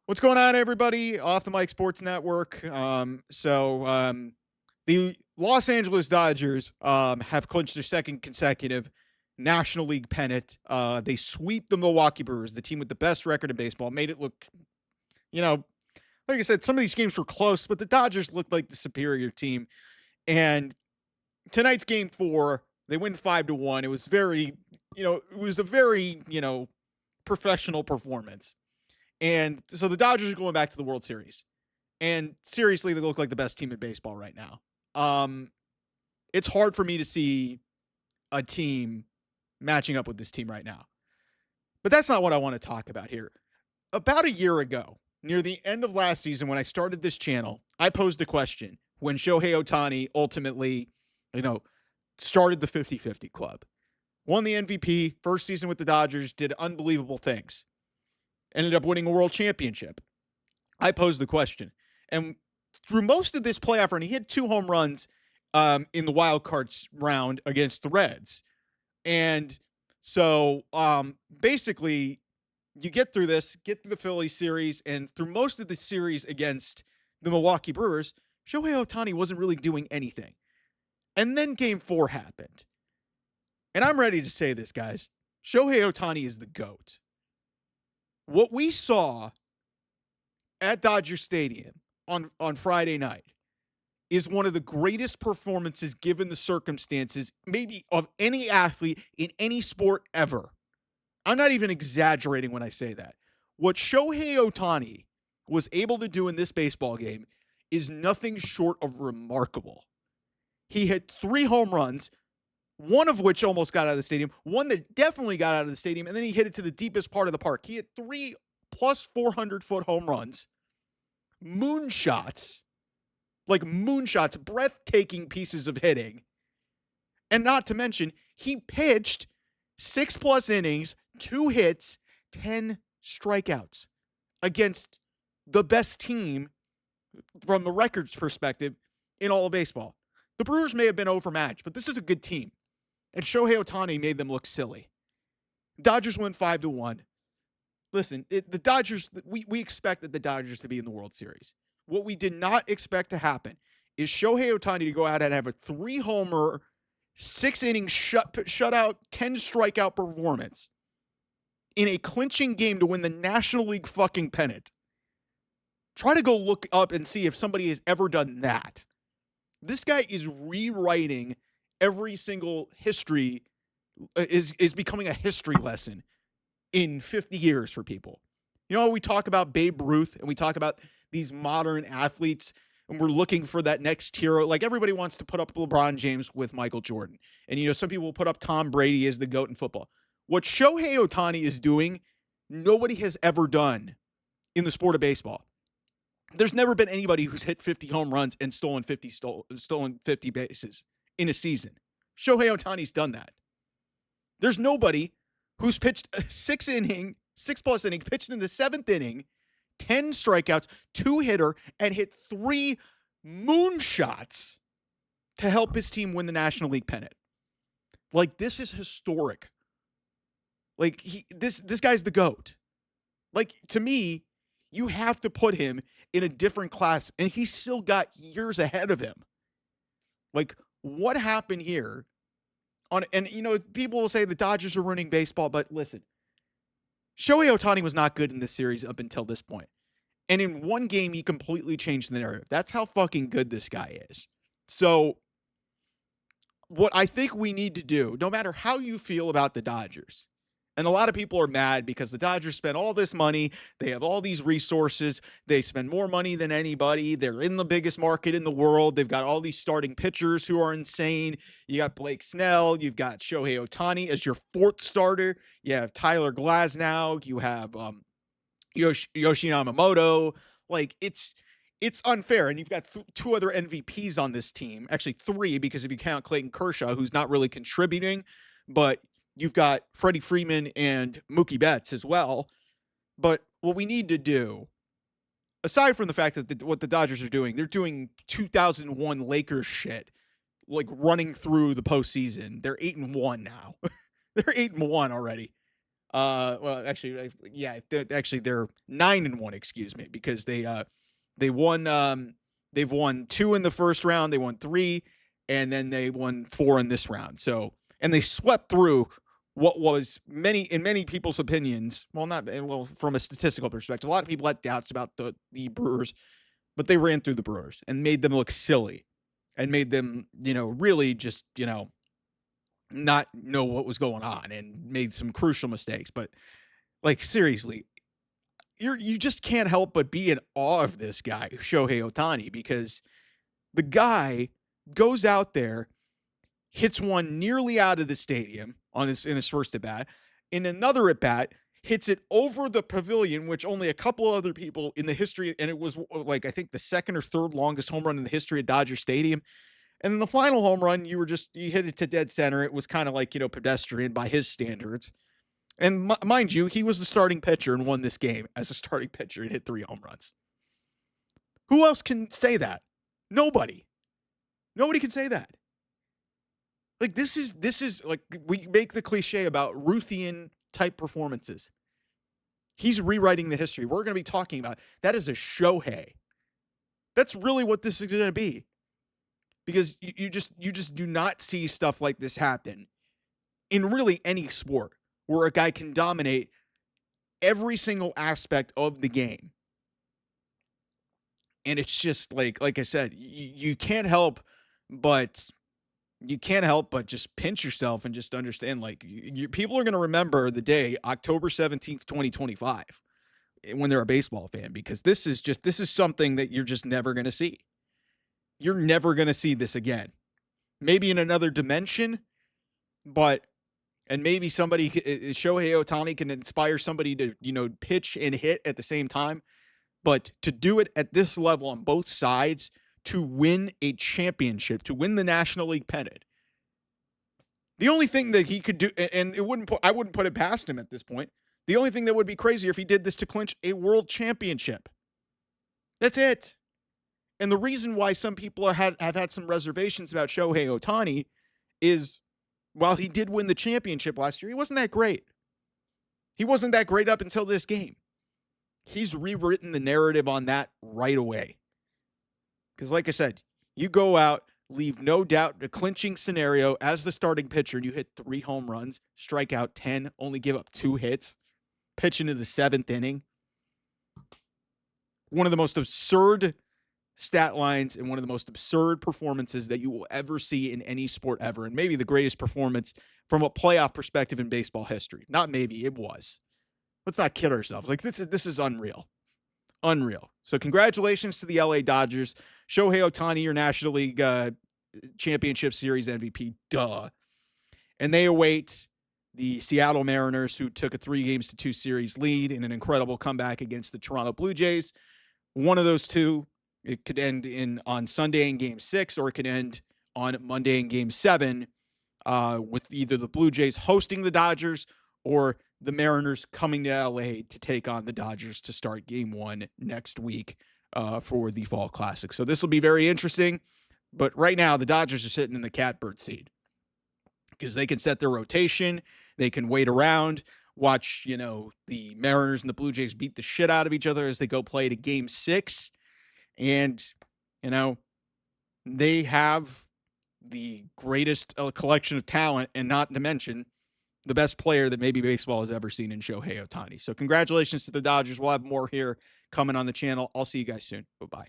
What's going on, everybody? Off the Mic Sports Network. The Los Angeles Dodgers have clinched their second consecutive National League pennant. They sweep the Milwaukee Brewers, the team with the best record in baseball. Made it look, you know, like I said, some of these games were close, but the Dodgers looked like the superior team. And tonight's game four, they win 5-1. It was a very, professional performance. And so the Dodgers are going back to the World Series. And seriously, they look like the best team in baseball right now. Um, it's hard for me to see a team matching up with this team right now. But that's not what I want to talk about here. About a year ago, near the end of last season, when I started this channel, I posed a question when Shohei Ohtani ultimately, started the 50-50 club. Won the MVP, first season with the Dodgers, did unbelievable things. Ended up winning a world championship. I posed the question. And through most of this playoff run, he hit 2 home runs in the wild cards round against the Reds. And so basically, you get through the Phillies series, and through most of the series against the Milwaukee Brewers, Shohei Ohtani wasn't really doing anything. And then game 4 happened. And I'm ready to say this, guys. Shohei Ohtani is the GOAT. What we saw at Dodger Stadium on Friday night is one of the greatest performances given the circumstances, maybe of any athlete in any sport ever. I'm not even exaggerating when I say that. What Shohei Ohtani was able to do in this baseball game is nothing short of remarkable. He hit 3 home runs, one of which almost got out of the stadium, one that definitely got out of the stadium, and then he hit it to the deepest part of the park. He hit 3 plus 400-foot home runs, moonshots, breathtaking pieces of hitting. And not to mention, he pitched 6+ innings, 2 hits, 10 strikeouts against the best team from the records perspective in all of baseball. The Brewers may have been overmatched, but this is a good team. And Shohei Ohtani made them look silly. Dodgers win 5-1. Listen, the Dodgers, we expected the Dodgers to be in the World Series. What we did not expect to happen is Shohei Ohtani to go out and have a 3-homer, 6-inning shutout, 10 strikeout performance in a clinching game to win the National League fucking pennant. Try to go look up and see if somebody has ever done that. This guy is rewriting every single history, is becoming a history lesson in 50 years for people. You know, we talk about Babe Ruth and we talk about these modern athletes and we're looking for that next hero. Like everybody wants to put up LeBron James with Michael Jordan. And, some people will put up Tom Brady as the GOAT in football. What Shohei Ohtani is doing, nobody has ever done in the sport of baseball. There's never been anybody who's hit 50 home runs and stolen 50 bases in a season. Shohei Ohtani's done that. There's nobody who's pitched a 6+ inning, pitched in the 7th inning, 10 strikeouts, 2-hitter, and hit 3 moonshots to help his team win the National League pennant. Like, this is historic. Like, this guy's the GOAT. Like, to me, you have to put him in a different class, and he's still got years ahead of him. Like, what happened here? People will say the Dodgers are ruining baseball, but listen, Shohei Ohtani was not good in this series up until this point. And in one game, he completely changed the narrative. That's how fucking good this guy is. So, what I think we need to do, no matter how you feel about the Dodgers, and a lot of people are mad because the Dodgers spent all this money. They have all these resources. They spend more money than anybody. They're in the biggest market in the world. They've got all these starting pitchers who are insane. You got Blake Snell. You've got Shohei Ohtani as your 4th starter. You have Tyler Glasnow. You have Yoshi Yamamoto. Like, it's unfair. And you've got 2 other MVPs on this team. Actually, 3, because if you count Clayton Kershaw, who's not really contributing, but you've got Freddie Freeman and Mookie Betts as well. But what we need to do, aside from the fact that what the Dodgers are doing, they're doing 2001 Lakers shit, like running through the postseason. They're 8-1 now. They're 8-1 already. Well, actually, yeah, they're 9-1. Excuse me, because they won. They've won 2 in the first round. They won 3, and then they won 4 in this round. So, and they swept through what was in many people's opinions. Well, not well from a statistical perspective. A lot of people had doubts about the Brewers, but they ran through the Brewers and made them look silly, and made them really just not know what was going on, and made some crucial mistakes. But like seriously, you just can't help but be in awe of this guy, Shohei Ohtani, because the guy goes out there, hits one nearly out of the stadium in his first at bat. In another at bat, hits it over the pavilion, which only a couple other people in the history, and it was like I think the second or third longest home run in the history of Dodger Stadium. And then the final home run, you hit it to dead center. It was kind of like, pedestrian by his standards. And mind you, he was the starting pitcher and won this game as a starting pitcher and hit 3 home runs. Who else can say that? Nobody. Nobody can say that. Like this is like we make the cliche about Ruthian type performances. He's rewriting the history. We're going to be talking about that is a Shohei. That's really what this is going to be. Because you just do not see stuff like this happen in really any sport where a guy can dominate every single aspect of the game. And it's just like I said, you can't help but just pinch yourself and just understand, like, people are going to remember the day October 17th, 2025 when they're a baseball fan, because this is something that you're just never going to see. You're never going to see this again. Maybe in another dimension, and maybe Shohei Ohtani can inspire somebody to, pitch and hit at the same time. But to do it at this level on both sides, to win a championship, to win the National League pennant, the only thing that he could do, and I wouldn't put it past him at this point, the only thing that would be crazier if he did this to clinch a world championship. That's it. And the reason why some people have had some reservations about Shohei Ohtani is, while he did win the championship last year, he wasn't that great. He wasn't that great up until this game. He's rewritten the narrative on that right away. Because like I said, you go out, leave no doubt, a clinching scenario as the starting pitcher, and you hit 3 home runs, strike out 10, only give up 2 hits, pitch into the 7th inning. One of the most absurd stat lines and one of the most absurd performances that you will ever see in any sport ever, and maybe the greatest performance from a playoff perspective in baseball history. Not maybe, it was. Let's not kid ourselves. Like, this is unreal. Unreal. So congratulations to the LA Dodgers. Shohei Ohtani, your National League Championship Series MVP. Duh. And they await the Seattle Mariners, who took a 3-2 series lead in an incredible comeback against the Toronto Blue Jays. One of those two, it could end on Sunday in Game 6, or it could end on Monday in Game 7, with either the Blue Jays hosting the Dodgers or the Mariners coming to LA to take on the Dodgers to start Game 1 next week for the Fall Classic. So this will be very interesting. But right now, the Dodgers are sitting in the catbird seat because they can set their rotation. They can wait around, watch, the Mariners and the Blue Jays beat the shit out of each other as they go play to Game 6. And, they have the greatest collection of talent, and not to mention the best player that maybe baseball has ever seen in Shohei Ohtani. So congratulations to the Dodgers. We'll have more here coming on the channel. I'll see you guys soon. Bye-bye.